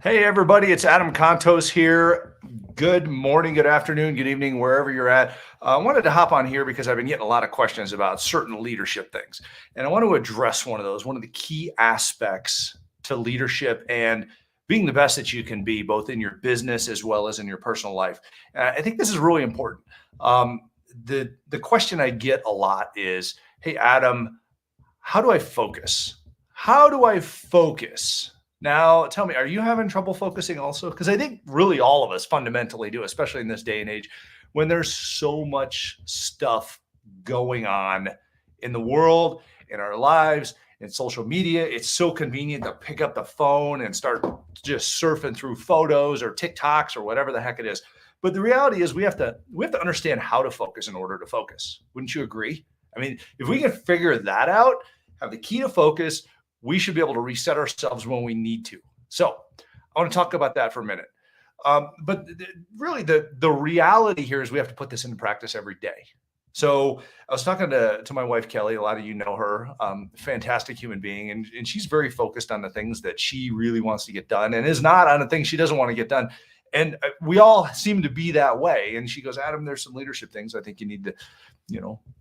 Hey, everybody, it's Adam Contos here. Good morning, good afternoon, good evening, wherever you're at. I wanted to hop on here because I've been getting a lot of questions about certain leadership things. And I want to address one of those, one of the key aspects to leadership and being the best that you can be, both in your business as well as in your personal life. I think this is really important. The question I get a lot is, hey, Adam, how do I focus? How do I focus? Now, tell me, are you having trouble focusing also? Because I think really all of us fundamentally do, especially in this day and age when there's so much stuff going on in the world, in our lives, in social media. It's so convenient to pick up the phone and start just surfing through photos or TikToks or whatever the heck it is. But the reality is we have to understand how to focus in order to focus. Wouldn't you agree? I mean, if we can figure that out, have the key to focus, we should be able to reset ourselves when we need to. So I want to talk about that for a minute. But really, the reality here is we have to put this into practice every day. So I was talking to my wife, Kelly. A lot of you know her, fantastic human being. And she's very focused on the things that she really wants to get done and is not on the things she doesn't want to get done. And we all seem to be that way. And she goes, Adam, there's some leadership things I think you need to,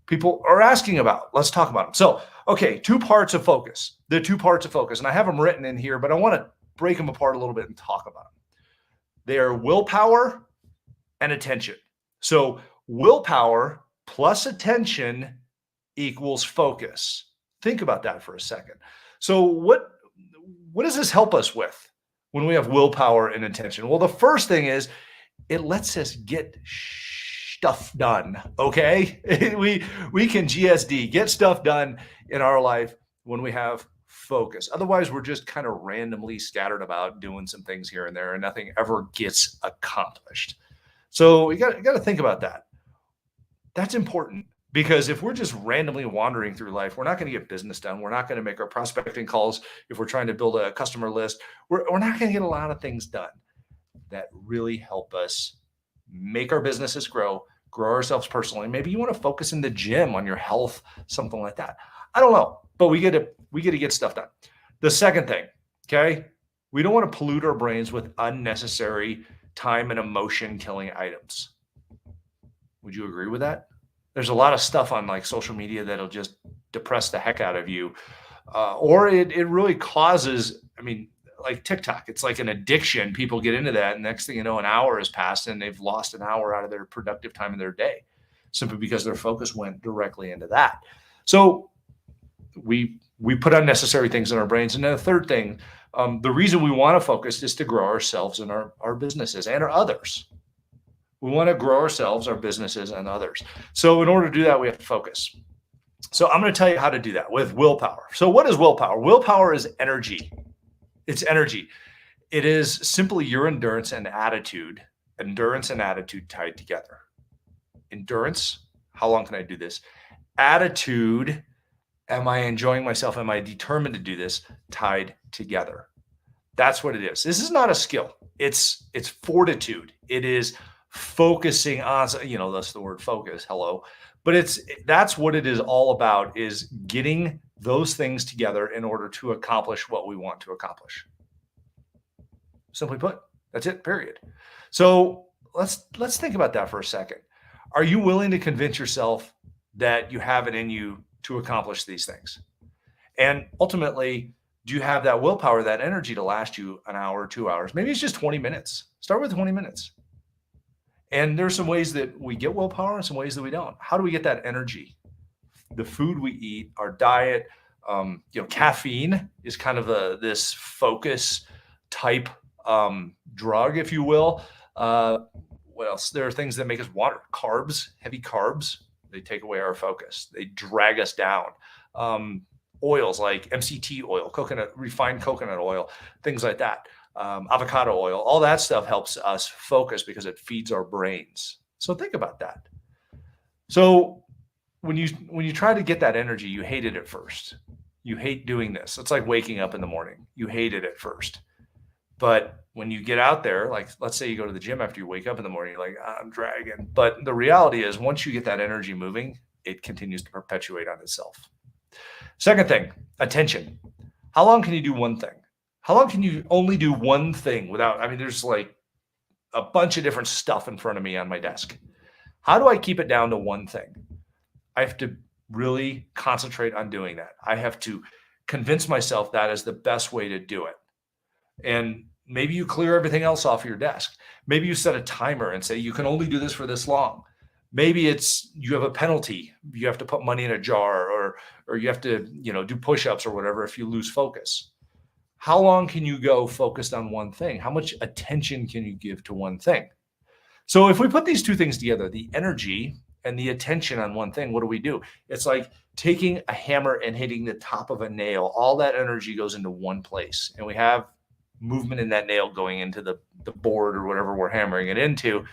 people are asking about. Let's talk about them. So, okay, two parts of focus. The two parts of focus. And I have them written in here, but I want to break them apart a little bit and talk about them. They are willpower and attention. So willpower plus attention equals focus. Think about that for a second. So what does this help us with when we have willpower and attention? Well, the first thing is it lets us get stuff done. Okay. we can GSD, get stuff done in our life when we have focus. Otherwise, we're just kind of randomly scattered about doing some things here and there and nothing ever gets accomplished. So you got to think about that. That's important because if we're just randomly wandering through life, we're not going to get business done. We're not going to make our prospecting calls. If we're trying to build a customer list, we're not going to get a lot of things done that really help us make our businesses grow ourselves personally. Maybe you want to focus in the gym on your health, something like that. I don't know, but we get to get stuff done. The second thing, okay, we don't want to pollute our brains with unnecessary time and emotion killing items. Would you agree with that? There's a lot of stuff on like social media that'll just depress the heck out of you. Or it really causes, like TikTok, it's like an addiction. People get into that. And next thing you know, an hour has passed and they've lost an hour out of their productive time in their day simply because their focus went directly into that. So we put unnecessary things in our brains. And then the third thing, the reason we want to focus is to grow ourselves and our businesses and our others. We want to grow ourselves, our businesses, and others. So in order to do that, we have to focus. So I'm going to tell you how to do that with willpower. So what is willpower? Willpower is energy. It's energy. It is simply your endurance and attitude tied together. Endurance, how long can I do this? Attitude, am I enjoying myself? Am I determined to do this? Tied together. That's what it is. This is not a skill. It's fortitude. It is focusing on, that's the word focus. Hello. But that's what it is all about, is getting those things together in order to accomplish what we want to accomplish. Simply put, that's it, period. So let's think about that for a second. Are you willing to convince yourself that you have it in you to accomplish these things? And ultimately, do you have that willpower, that energy to last you an hour, 2 hours? Maybe it's just 20 minutes. Start with 20 minutes. And there's some ways that we get willpower and some ways that we don't. How do we get that energy? The food we eat, our diet, caffeine is kind of this focus type drug, if you will. What else? There are things that make us water. Carbs, heavy carbs, they take away our focus. They drag us down. Oils like MCT oil, refined coconut oil, things like that. Avocado oil, all that stuff helps us focus because it feeds our brains. So think about that. So when you try to get that energy, you hate it at first. You hate doing this. It's like waking up in the morning. You hate it at first. But when you get out there, like let's say you go to the gym after you wake up in the morning, you're like, I'm dragging. But the reality is once you get that energy moving, it continues to perpetuate on itself. Second thing, attention. How long can you do one thing? How long can you only do one thing without, I mean, there's like a bunch of different stuff in front of me on my desk. How do I keep it down to one thing? I have to really concentrate on doing that. I have to convince myself that is the best way to do it. And maybe you clear everything else off your desk. Maybe you set a timer and say you can only do this for this long. Maybe it's you have a penalty. You have to put money in a jar, or you have to, do push-ups or whatever if you lose focus. How long can you go focused on one thing? How much attention can you give to one thing? So if we put these two things together, the energy and the attention on one thing, what do? It's like taking a hammer and hitting the top of a nail. All that energy goes into one place, and we have movement in that nail going into the board or whatever we're hammering it into.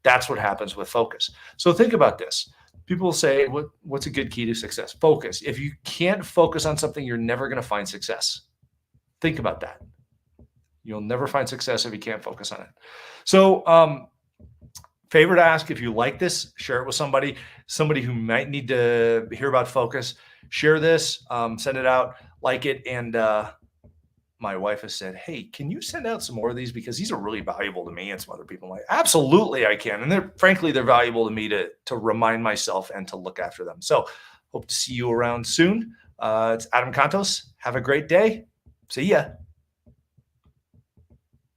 That's what happens with focus. So think about this. People say, what's a good key to success? Focus. If you can't focus on something, you're never going to find success. Think about that. You'll never find success if you can't focus on it. So, favor to ask, if you like this, share it with somebody who might need to hear about focus. Share this, send it out, like it. And my wife has said, hey, can you send out some more of these? Because these are really valuable to me and some other people. I'm like, absolutely, I can. And frankly, they're valuable to me to remind myself and to look after them. So hope to see you around soon. It's Adam Contos. Have a great day. See ya.